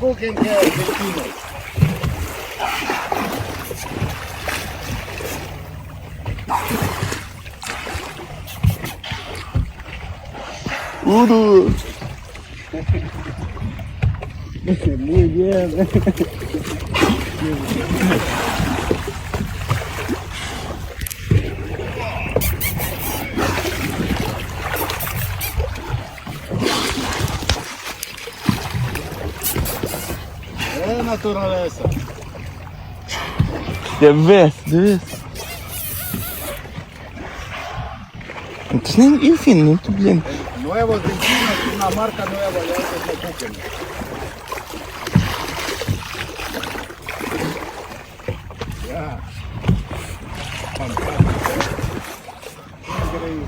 cooking delfines. Uru. Muy bien. Naturaleza. Дивись. Це ж не ельфін, ну то, блін. Nuevos delfines, una marca nueva, ya estos no cooking. Ya. Fantástico. Increíble.